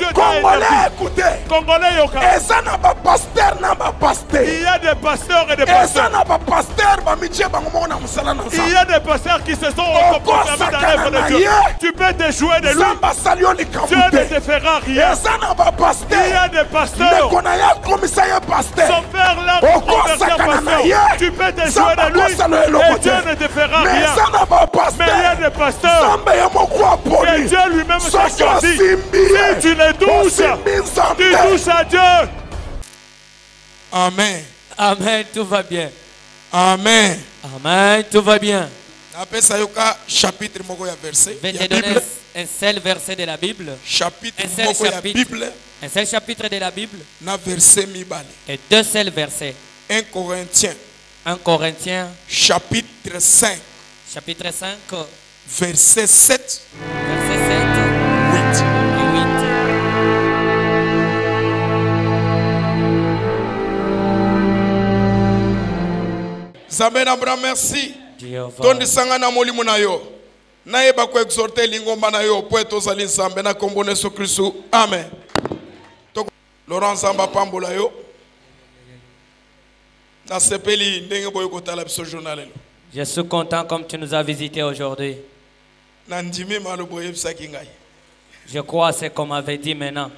Dieu t'a Congolais, interdit. écoutez. Congolais, yoka. Et ça n'a pas pasteur, n'a pas pasteur. Il y a des pasteurs et des Et ça pasteurs. n'a pas pasteur, Il y a des pasteurs qui se sont autoproclamés dans l'œuvre de Dieu. Tu peux te jouer de lui. Dieu ne te fera rien. Et ça n'a pas pasteur. Il y a des pasteurs. Son père l'a converti en pasteur. Tu peux te jouer de lui et Dieu ne te fera rien. Mais il y a des pasteurs et Dieu lui-même s'est choisi. Si tu les touches, tu touches à Dieu. Amen. Amen, tout va bien. Amen. Amen, tout va bien. Chapitre verset. Je vais te donner un seul verset de la Bible. Chapitre un seul chapitre de la Bible. Verset et deux seuls versets. 1 Corinthiens. 1 Corinthiens. Chapitre 5. Chapitre 5. Verset 7. Verset 7. 8. Et 8. Zambé Abraham, merci. Jehovah. Sangana molimo na yo. Naeba ko exhorter lingomba na yo poeto zali Nzambe na kombo na Yesu Kristo. Amen. Laurent Zamba pambola yo. Na sepeli ndenge boyo kotala biso journal elo. Je suis content comme tu nous as visités aujourd'hui. Na ndimi malobo yebisaki ngai. Je crois c'est qu'on m'avait dit maintenant.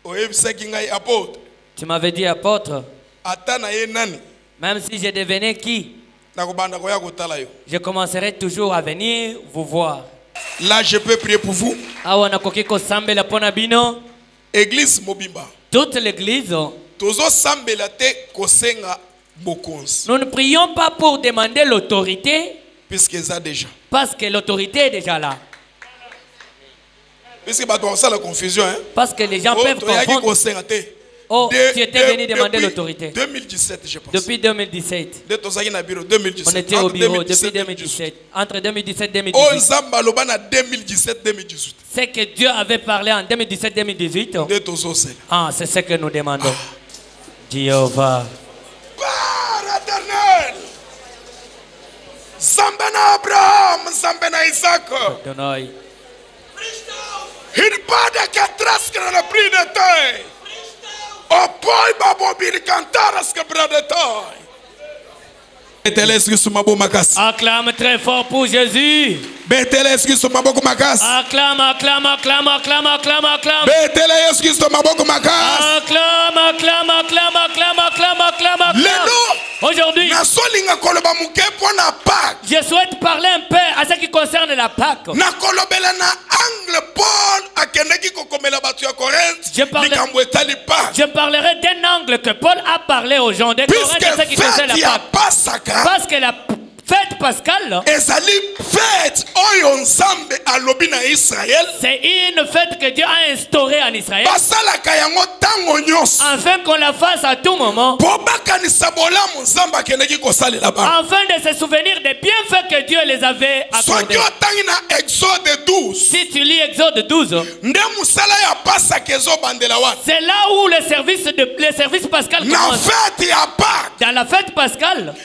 Oyebisaki ngai apôtre. Tu m'avais dit apôtre. Ata na ye nani. Même si je devenais qui, je commencerai toujours à venir vous voir. Là, je peux prier pour vous. Église Mobimba. Toute l'église. Nous ne prions pas pour demander l'autorité. Parce que l'autorité est déjà là. Parce que les gens peuvent confondre. Oh, tu étais venu demander l'autorité. 2017, je pense. Depuis 2017. On était au bureau depuis 2017. Entre 2017 et 2018. C'est que Dieu avait parlé en 2017-2018. Ah, c'est ce que nous demandons. Jéhovah. Zambena Abraham, Zambena Isaac. Il pas de trace que n'a pris de temps. Oh boy, babo bir cantaras que brother toy. Acclame très fort pour Jésus. Acclame, acclame, acclame, acclame, acclame, acclame. Acclame, acclame, acclame, acclame, acclame, acclame, acclame. Aujourd'hui, je souhaite parler un peu à ce qui concerne la Pâque. Je parlerai d'un angle que Paul a parlé aux gens de Corinthe de ce qui concerne la Pâque. Parce que la fête pascale, c'est une fête que Dieu a instaurée en Israël, afin qu'on la fasse à tout moment, afin de se souvenir des bienfaits que Dieu les avait accordés. Si tu lis Exode 12, c'est là où le service pascal commence. Dans la fête pascale,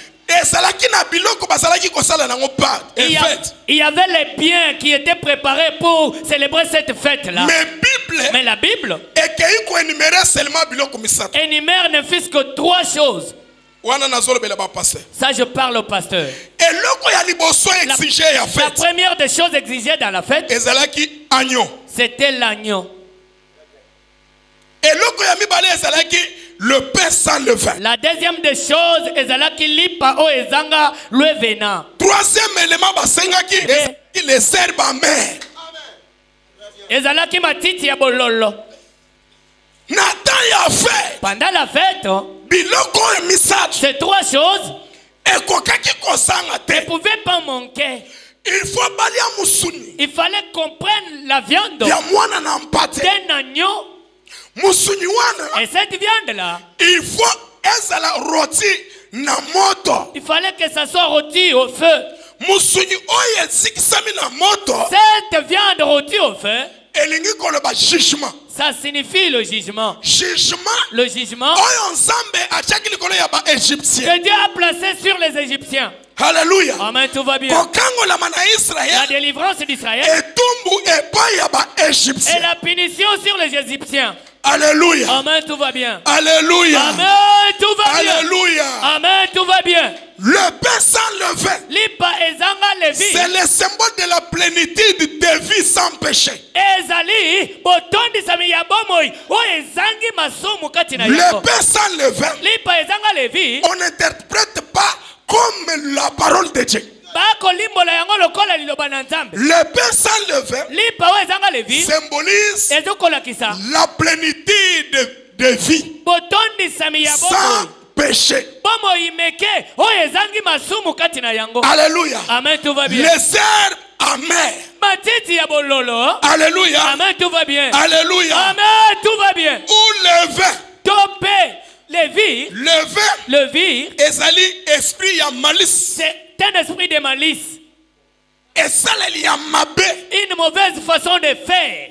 il y avait les biens qui étaient préparés pour célébrer cette fête-là. Mais la Bible énumère ne fût que 3 choses. Ça, je parle au pasteur. La première des choses exigées dans la fête, c'était l'agneau. Le pain sans levain. La deuxième des choses est qui lipa o ezanga le venin. Troisième élément c'est les herbes amères. Ezala ki matiti ya bololo. Pendant la fête, ces 3 choses ne pouvaient pas manquer. Il fallait qu'on prenne la viande d'un agneau. Et cette viande-là, il fallait que ça soit rôti au feu. Cette viande rôtie au feu, ça signifie le jugement. Jugement Le jugement que Dieu a placé sur les Égyptiens. Alléluia. Amen, tout va bien. La délivrance d'Israël et la punition sur les Égyptiens. Alléluia. Amen, tout va bien. Alléluia. Amen, tout va bien. Alléluia. Amen, tout va bien. Le pain sans levain, c'est le symbole de la plénitude de vie sans péché. Le pain sans levain, on n'interprète pas comme la parole de Dieu. Le pain sans levain symbolise la plénitude de vie sans péché. Alléluia. Amen, tout va bien. Les airs amers. Alléluia. Amen, tout va bien. Alléluia. Amen, tout va bien. Ou le vin. Le vin. Ezali esprit ya malice. C'est un esprit de malice. Et ça, il y a une mauvaise façon de faire.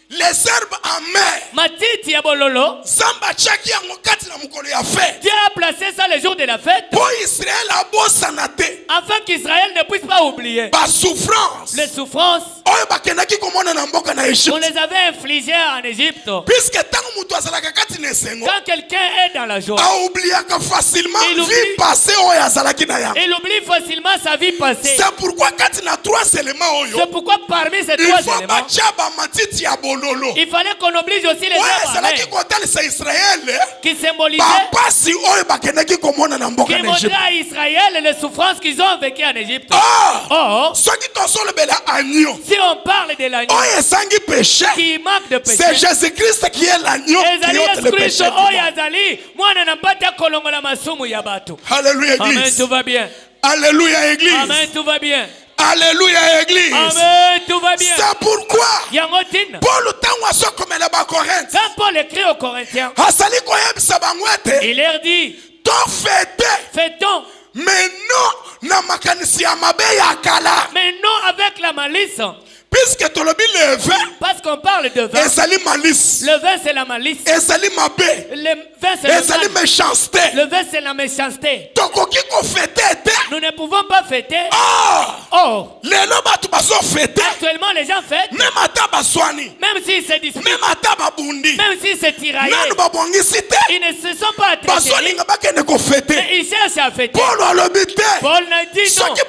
Les herbes amères. Matiti ya bololo. Zamba chaki ya mokati na mukolo ya fête. Dieu a placé ça le jour de la fête. Pour Israël a sanate. Afin qu'Israël ne puisse pas oublier. Ba souffrance. Les souffrances. Oyo bakendaki komona na mboka na Égypte. On les avait infligées en Égypte. Puisque tango mutu azalaka kati na esengo. Quand quelqu'un est dans la joie. A oubliaka facilement vie passée oyo azalaki na ya. Il oublie facilement sa vie passée. C'est pourquoi kati na trois éléments oyo. C'est pourquoi parmi ces trois éléments. Il faut bacha ba matiti ya bololo. Il fallait qu'on oblige aussi les Israël qui symbolisaient, qui montraient à Israël les souffrances qu'ils ont vécues en Égypte. Si on parle de l'agneau qui manque de péché, c'est Jésus-Christ qui est l'agneau qui ôte le péché. Alléluia, Église. Amen, tout va bien. Alléluia, Église. Amen, tout va bien. Alléluia, Église. Amen, tout va bien. C'est pourquoi Paul écrit aux Corinthiens. Il leur dit, fêtons. Mais non avec la malice. Puisque tu le vin, parce qu'on parle de vin, le vin c'est la malice, le vin c'est le méchanceté, le vin c'est la méchanceté. Nous ne pouvons pas fêter. Actuellement les gens fêtent, même si c'est disputé, même si c'est tiraillé, ils ne se sont pas traités, mais ils cherchent à fêter. Paul n'a dit non. Si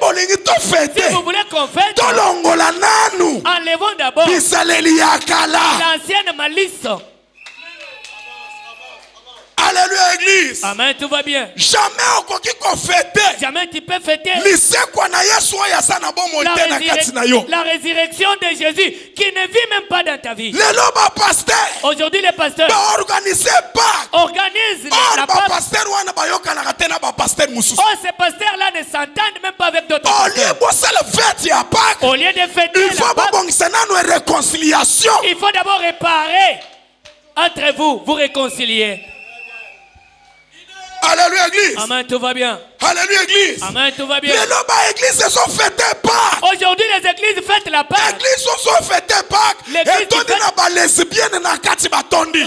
vous voulez qu'on fête, enlevons d'abord l'ancienne malice. Alléluia, Église. Amen, tout va bien. Jamais tu peux fêter la résurrection de Jésus qui ne vit même pas dans ta vie. Aujourd'hui, les pasteurs organisent la Pâque. Ces pasteurs-là ne s'entendent même pas avec d'autres pasteurs. Au lieu de fêter la Pâque, il faut d'abord réparer entre vous, vous réconcilier. Alléluia, Église. Amen, tout va bien. Alléluia, Église. Amen, tout va bien. Aujourd'hui, les églises fêtent la Pâque. L'église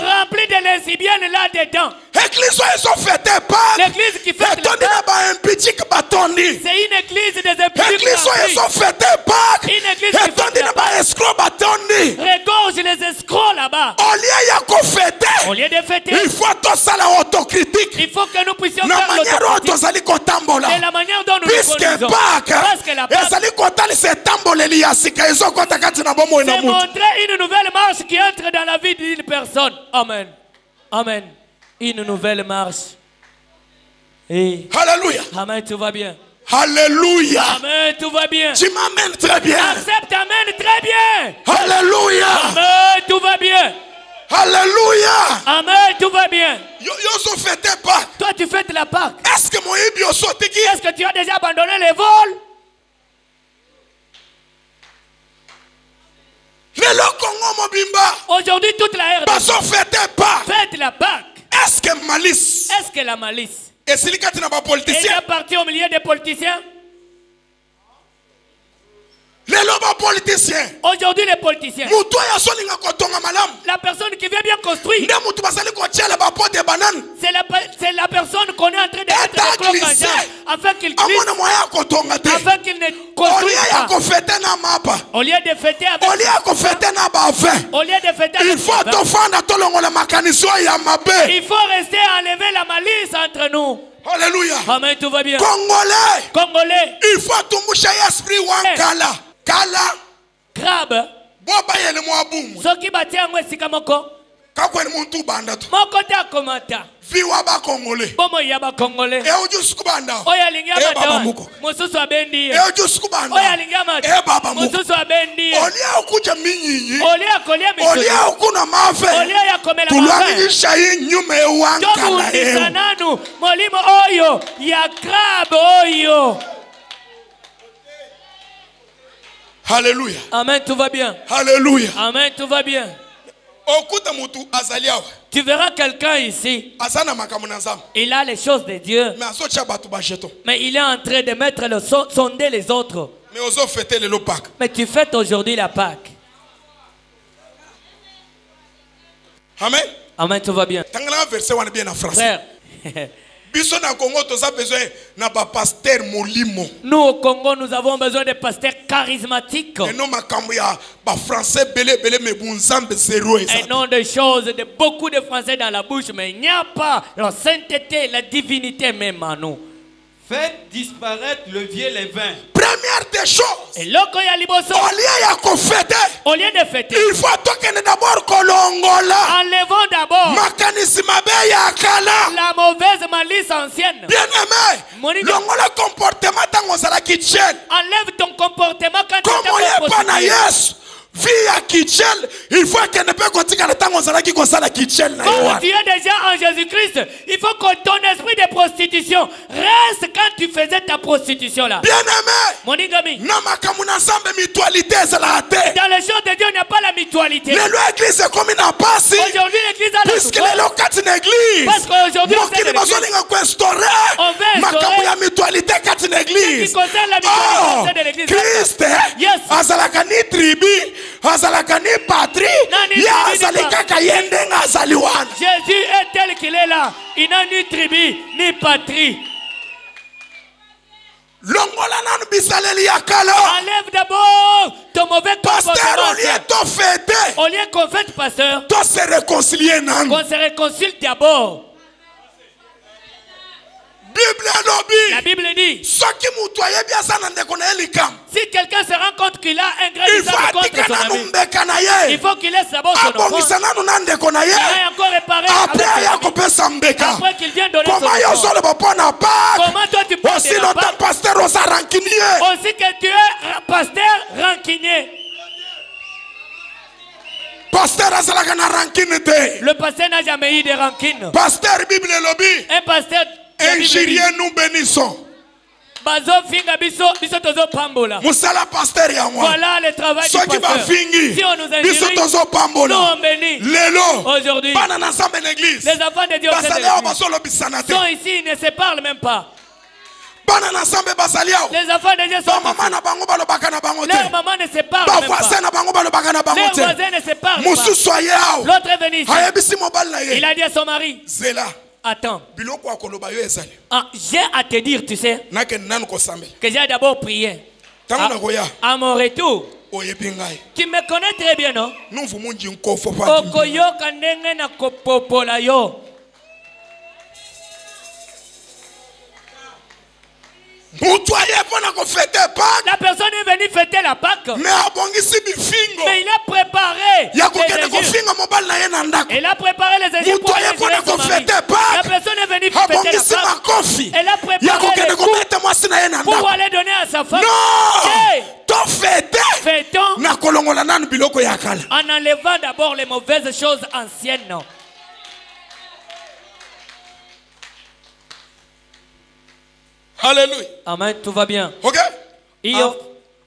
remplie de lesbiennes là-dedans. L'église qui fête la Pâque. C'est une église des impudiques. Une église qui fête la Pâque. Regorge les escrocs là-bas. Au lieu de fêter, il faut que nous puissions faire l'autocritique. De la manière dont nous puisque Pâques, parce que la Pâque, c'est montrer une nouvelle marche qui entre dans la vie d'une personne. Amen. Amen. Une nouvelle marche. Et Alléluia. Amen, tout va bien. Alléluia. Amen, tout va bien. Tu m'amènes très bien. Accepte, amen, très bien. Alléluia. Amen, tout va bien. Alléluia. Amen, tout va bien. Toi, tu fêtes la Pâque. Est-ce que tu as déjà abandonné les vols? Aujourd'hui, toute la RDC fête la Pâque. Est-ce que la malice est partie au milieu des politiciens? Aujourd'hui les politiciens, la personne qui vient bien construire, c'est la personne qu'on est en train de mettre des cloques en jambe afin qu'il glisse, afin qu'il ne construise pas. Au lieu de fêter avec il faut rester enlever la malice entre nous. Alléluia. Amen, tout va bien. Congolais. Il faut tumbusha esprit wankala. Kala. Crabe. Ce qui battait en moi, c'est comme mon côté à commenter. Viwa ba Congolais. Bomo yaba Congolais. E ojusu kubanda. Oya lingama dawa. Mususu abendi. E ojusu kubanda. Oya lingama. E baba muko. Mususu abendi. Olia ukuja minyinyi. Olia kolia miso. Olia ukuna mafe. Olia ya komela mafe. Tuluangisha hii nyume wankala. Jobu ndisananu. Molimo oyo. Ya crab oyo. Alléluia. Amen, tout va bien. Alléluia. Amen, tout va bien. Tu verras quelqu'un ici. Il a les choses de Dieu. Mais il est en train de mettre sonder les autres. Mais tu fêtes aujourd'hui la Pâque. Amen. Amen, tout va bien. Frère. Nous au Congo, nous avons besoin de pasteurs charismatiques. Et non de choses, de beaucoup de français dans la bouche, mais il n'y a pas la sainteté, la divinité même en nous. Faites disparaître le vieux levain. Première des choses. Et là, quand il y a liboso, au lieu de fêter, il faut d'abord kolongola. Enlevons d'abord la mauvaise malice ancienne. Bien aimé. Longola comportement dans la kitchen. Enlève ton comportement quand tu es positif. Via kitchen, il faut que ne peut continuer le temps on qui comme la kitchen. Comme tu es déjà en Jésus-Christ, il faut que ton esprit de prostitution reste quand tu faisais ta prostitution là. Bien aimé. Mon ami. Non ma comme ensemble mutualité c'est la terre. Dans les choses de Dieu il n'y a pas la mutualité. L'église est comme une passe. Aujourd'hui l'église a la puisque les locataires d'une église. Parce qu'aujourd'hui on veut instaurer la mutualité quatre une église. Qui concerne la mutualité de l'église. Christ. Yes. Azalaka ni tribu. Azalaka ni patrie. Ya azalika kayende ngazaliwana. Jésus est tel qu'il est là. Il n'a ni tribu ni patrie. Enlève d'abord ton mauvais comportement. Au lieu qu'on fête, pasteur, qu'on se réconcilie d'abord. La Bible dit, si quelqu'un se rend compte qu'il a un grain de sable contre son ami, il faut qu'il laisse d'abord son enfant. Il a encore réparé après qu'il vienne donner son enfant. Comment toi tu peux aussi que tu es pasteur rancunier. Le pasteur n'a jamais eu de rancune. Pasteur Bible lobby. Un pasteur. Injurier nous bénissons. Musala pasteur ya moi. Voilà le travail du pasteur. Si on nous injurie, nous on bénit. Aujourd'hui, les enfants de Dieu sont ici, ils ne se parlent même pas. Les enfants de Dieu sont ici. Leur maman ne se parle même pas. Leurs voisins ne se parlent pas. L'autre est venu ici. Il a dit à son mari, attends. J'ai à te dire, tu sais, que j'ai d'abord prié. À mon retour, tu me connais très bien, non? La personne est venue fêter la Pâque. Mais il a préparé les égides. Il a préparé les égides pour aller gérer son mari. La personne est venue fêter la Pâque. Elle a préparé les coups pour aller donner à sa femme. Non! Fêtons en enlevant d'abord les mauvaises choses anciennes. Alléluia. Amen, tout va bien. Ok.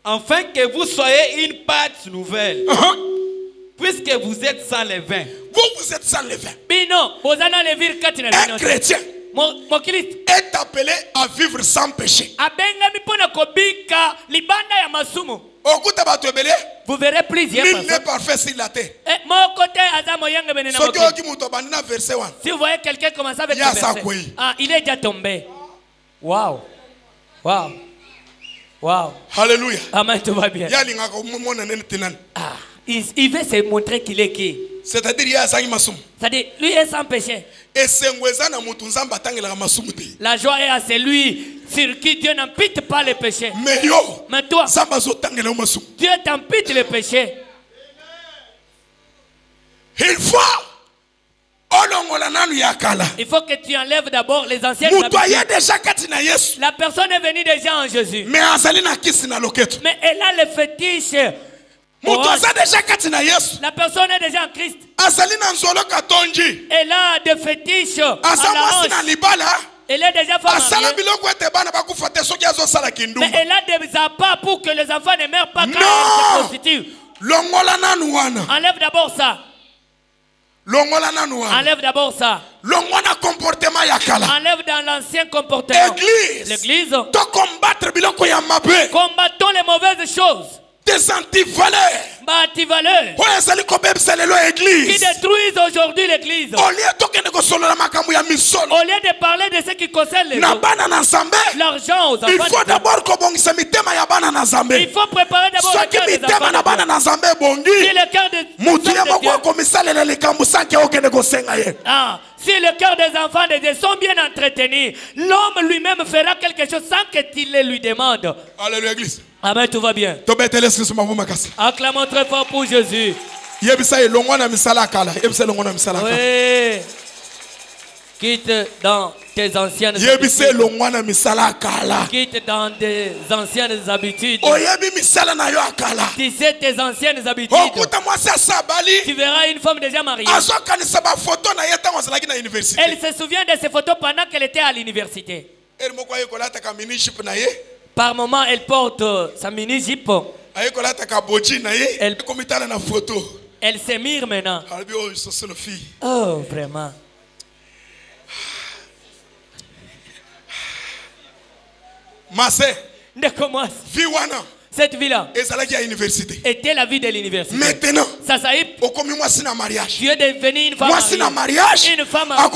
Afin que vous soyez une pâte nouvelle. Puisque vous êtes sans levain. Vous êtes sans levain. Un chrétien est appelé à vivre sans péché. Vous verrez plusieurs personnes. Mon côté, si vous voyez quelqu'un commencer avec le verset, il est déjà tombé. Waouh. Waouh. Waouh. Alléluia. Amen, tout va bien. Il veut se montrer qu'il est qui. C'est-à-dire, lui est sans péché. La joie est à celui sur qui Dieu n'empite pas les péchés. Mais toi, Dieu t'empite les péchés. Il faut que tu enlèves d'abord les anciennes habitudes. La personne est venue déjà en Jésus. Mais elle a le fétiche. La personne est déjà en Christ. Elle a des fétiches à la hanche. Elle est déjà femme mariée. Mais elle a des appâts pour que les enfants ne meurent pas quand elle se prostitue. Enlève d'abord ça. Enlève d'abord ça. Enlève dans l'ancien comportement. L'église. Combattons les mauvaises choses. Des antivaleurs qui détruisent aujourd'hui l'église. Au lieu de parler de ce qui concerne les autres, l'argent aux enfants, il faut d'abord il faut préparer d'abord le cœur des enfants. Si le cœur si le cœur des enfants de Dieu sont bien entretenus, l'homme lui-même fera quelque chose sans qu'il le lui demande. Alléluia, église. Amen, tout va bien. Acclamons très fort pour Jésus. Oui. Quitte dans tes anciennes habitudes. Quitte dans des anciennes habitudes. Tu sais tes anciennes habitudes. Tu verras une femme déjà mariée. Elle se souvient de ses photos pendant qu'elle était à l'université. Par moment, elle porte sa mini-jupe. Elle se mire maintenant. Oh, vraiment. Cette vie-là était la vie de l'université. Maintenant, tu es devenu une femme mariée. Une femme mariée ne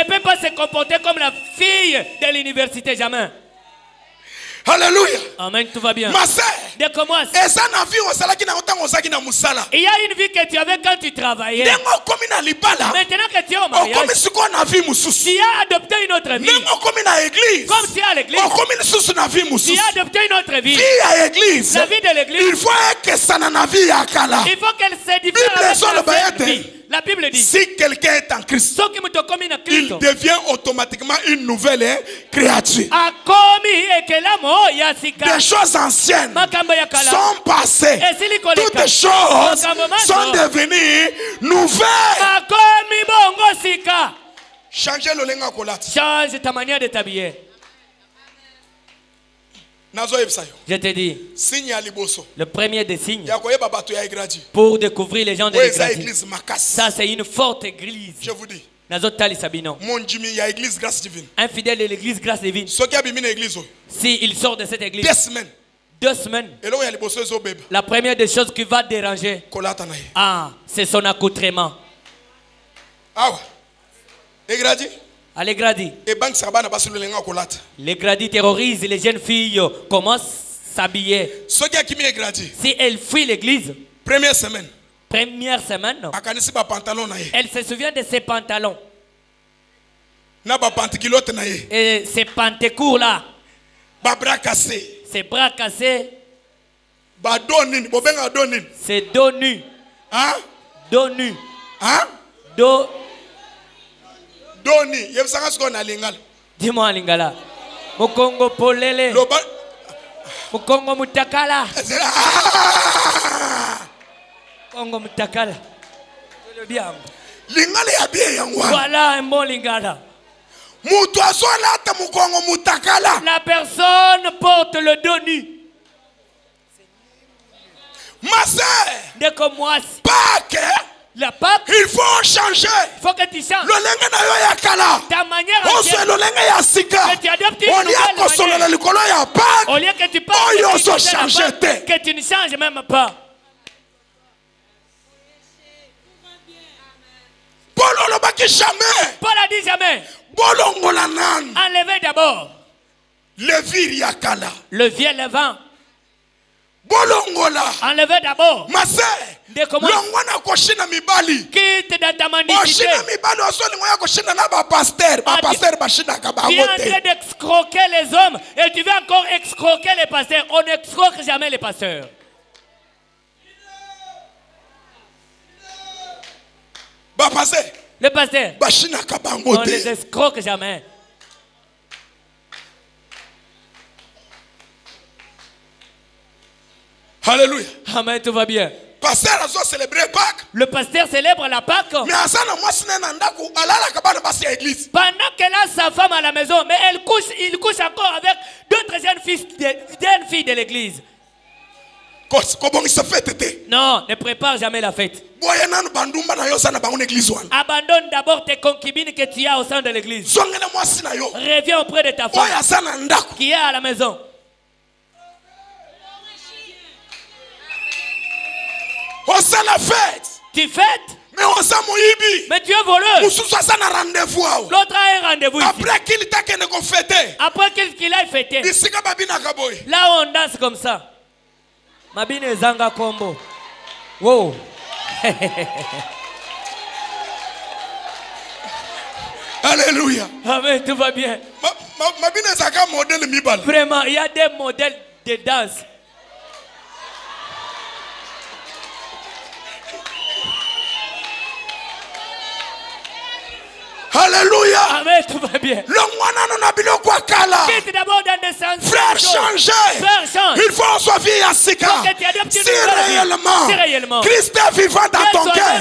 peut pas se comporter comme la fille de l'université, jamais. Alléluia. Amen, tout va bien. Il y a une vie que tu avais quand tu travaillais. Maintenant que tu es au mariage, tu as adopté une autre vie. Comme tu es à l'église, tu as adopté une autre vie. La vie de l'église, il faut qu'elle se diffère avec la vie. La Bible dit, si quelqu'un est en Christ, il devient automatiquement une nouvelle créature. Des choses anciennes sont passées. Toutes choses sont devenues nouvelles. Change ta manière de t'habiller. Je te dis, le premier des signes pour découvrir les gens de l'église, ça c'est une forte église. Je vous dis, un fidèle de l'église grâce divine, s'il sort de cette église 2 semaines, la première des choses qui va déranger, c'est son accoutrement. Les gradis. Les gradis terrorisent les jeunes filles. Comment s'habiller? Si elle fuit l'église, première semaine, elle se souvient de ses pantalons. Et ses pantécours là. Ses bras cassés. Ses dos nus. Dos nus. Dos. Dis-moi en lingala. Mukongo polele. Mukongo mutakala. Mukongo mutakala. Voilà un bon lingala. La personne porte le dos nu. Ma sœur, dès que moi, La Pâque, il faut changer. Il faut que tu changes. Ta manière que tu adoptes une nouvelle manière. Au lieu que tu parles que tu ne changes même pas. Paul a dit jamais. Enlevez d'abord le vieux levain. Enlevez d'abord. Quitte dans ta mendicité. Tu es en train d'excroquer les hommes et tu veux encore excroquer les pasteurs. On n'excroque jamais les pasteurs. Les pasteurs, on ne les escroque jamais. Alléluia. Amen, tout va bien. Le pasteur célèbre la Pâque. Pendant qu'elle a sa femme à la maison, mais il couche encore avec d'autres jeunes filles de l'église. Non, ne prépare jamais la fête. Abandonne d'abord tes concubines que tu as au sein de l'église. Reviens auprès de ta femme qui est à la maison. Tu fêtes, mais tu es voleur. L'autre a un rendez-vous ici. Après qu'il aille fêter, là on danse comme ça. Mabine Zanga Combo. Wow. Alléluia. Amen, tout va bien. Vraiment, il y a des modèles de danse. Alléluia. Amen, tout va bien. Quitte d'abord dans des sens. Frère, changer. Il faut qu'on soit vie à Sika. Si réellement Christ est vivant dans ton cœur,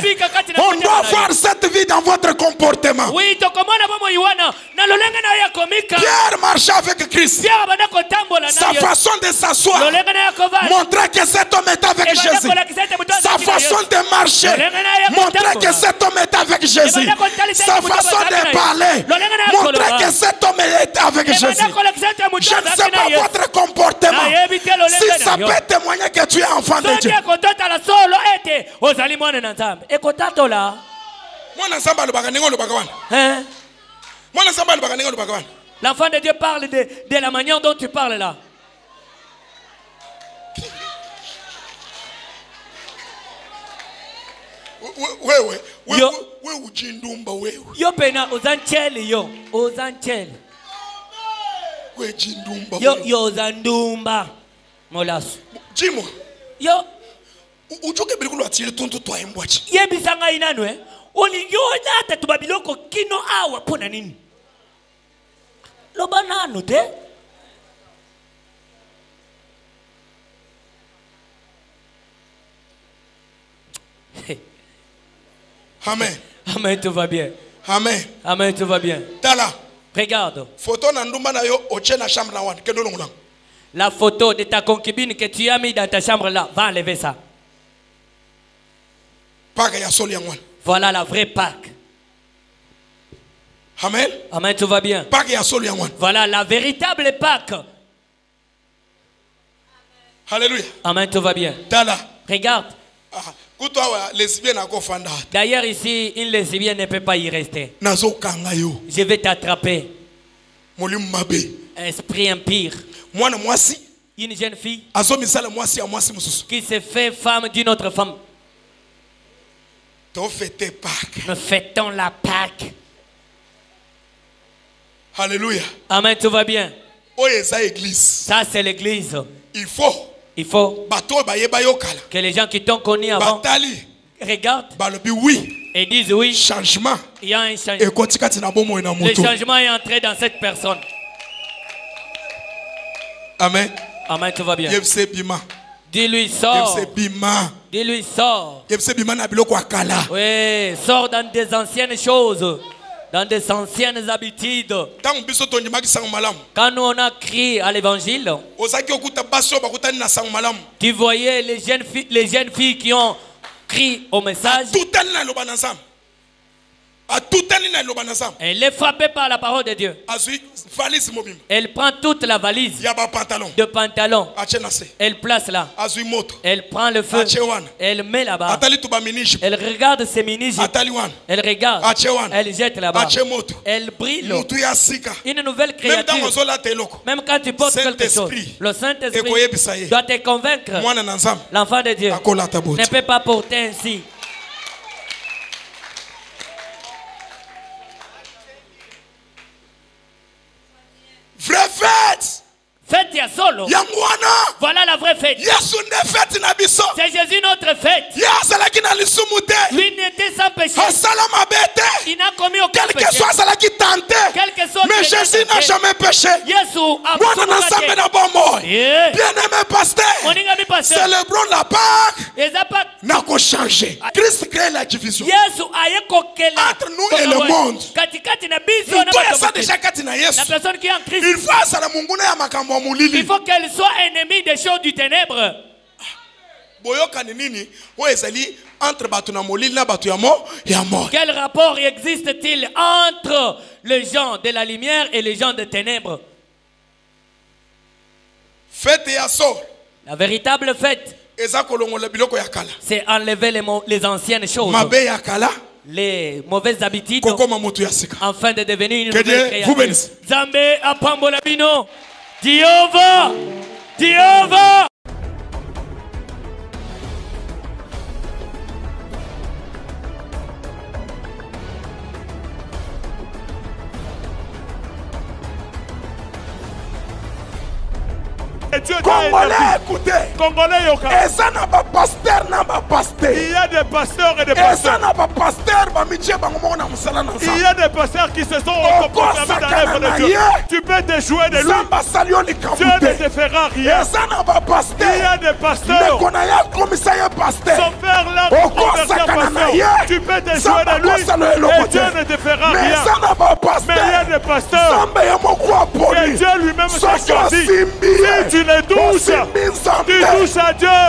on doit voir cette vie dans votre comportement. Pierre marchait avec Christ. Sa façon de s'asseoir montrait que cet homme était avec Jésus. Sa façon de marcher montrait que cet homme était avec Jésus. Sa façon de parler montrait que cet homme était avec Jésus. Je ne sais pas votre comportement, si ça peut témoigner que tu es enfant de Dieu. L'enfant de Dieu parle de la manière dont tu parles là. Yo pena ozanchele yo ozanchele yo ozandumba molasu Jimo yo ujoke bilikulu atile tonto to embwachi yebisanga inanwe olinyo nyata tubabiloko kino awa pona nini loba nanu te Amen. Amen, tout va bien. Amen. Amen, tout va bien. Tala. Regarde. Photo na ndumba na yo oche na chambre na wan. La photo de ta concubine que tu as mis dans ta chambre là, va enlever ça. Voilà la vraie Pâque. Amen. Amen, tout va bien. Voilà la véritable Pâque. Alléluia. Amen, tout va bien. Tala. Regarde. D'ailleurs ici, une lesbienne ne peut pas y rester. Je vais t'attraper. Esprit impire. Une jeune fille qui se fait femme d'une autre femme. Nous fêtons la Pâque. Alléluia. Amen, tout va bien. Ça c'est l'église. Il faut que les gens qui t'ont connu avant regardent et disent oui. Changement. Il y a un changement. Le changement est entré dans cette personne. Amen. Amen, tout va bien. Dis-lui sors. Dis-lui sors. Oui, sors dans des anciennes choses. Dans des anciennes habitudes. Quand nous on a crié à l'évangile, tu voyais les jeunes filles qui ont crie au message. Elle est frappée par la parole de Dieu. Elle prend toute la valise de pantalon. Elle place là. Elle prend le feu. Elle met là-bas. Elle regarde ses mini-jupes. Elle regarde. Elle jette là-bas. Elle brille. Une nouvelle créature. Même quand tu portes quelque chose, le Saint-Esprit doit te convaincre. L'enfant de Dieu ne peut pas porter ainsi. Vraie fête. Fête ya solo. Voilà la vraie fête. C'est Jésus notre fête. Lui n'était sans péché. Il n'a commis aucun péché. Quel que soit mais Jésus n'a jamais péché. Bien-aimé pasteur, célébrons la Pâque. N'a qu'à changer. Christ crée la division entre nous et le monde. La personne qui est en Christ, il faut qu'elle soit ennemie des choses du ténèbre. Quel rapport existe-t-il entre les gens de la lumière et les gens des ténèbres? La véritable fête, c'est enlever les anciennes choses, les mauvaises habitudes, afin de devenir une nouvelle créature. Zambé apambola bino. Jéhovah, Jéhovah. Congolais, écoutez. Congolais, il y a des pasteurs et des pasteurs. Il y a des pasteurs qui se sont proclamés dans l'œuvre de Dieu. Tu peux te jouer de lui. Dieu ne te fera rien. Il y a des pasteurs. Son père l'a converti en pasteur. Tu peux te jouer de lui et Dieu ne te fera rien. Mais il y a des pasteurs que Dieu lui-même t'a choisi. Si tu les touches, tu touches à Dieu.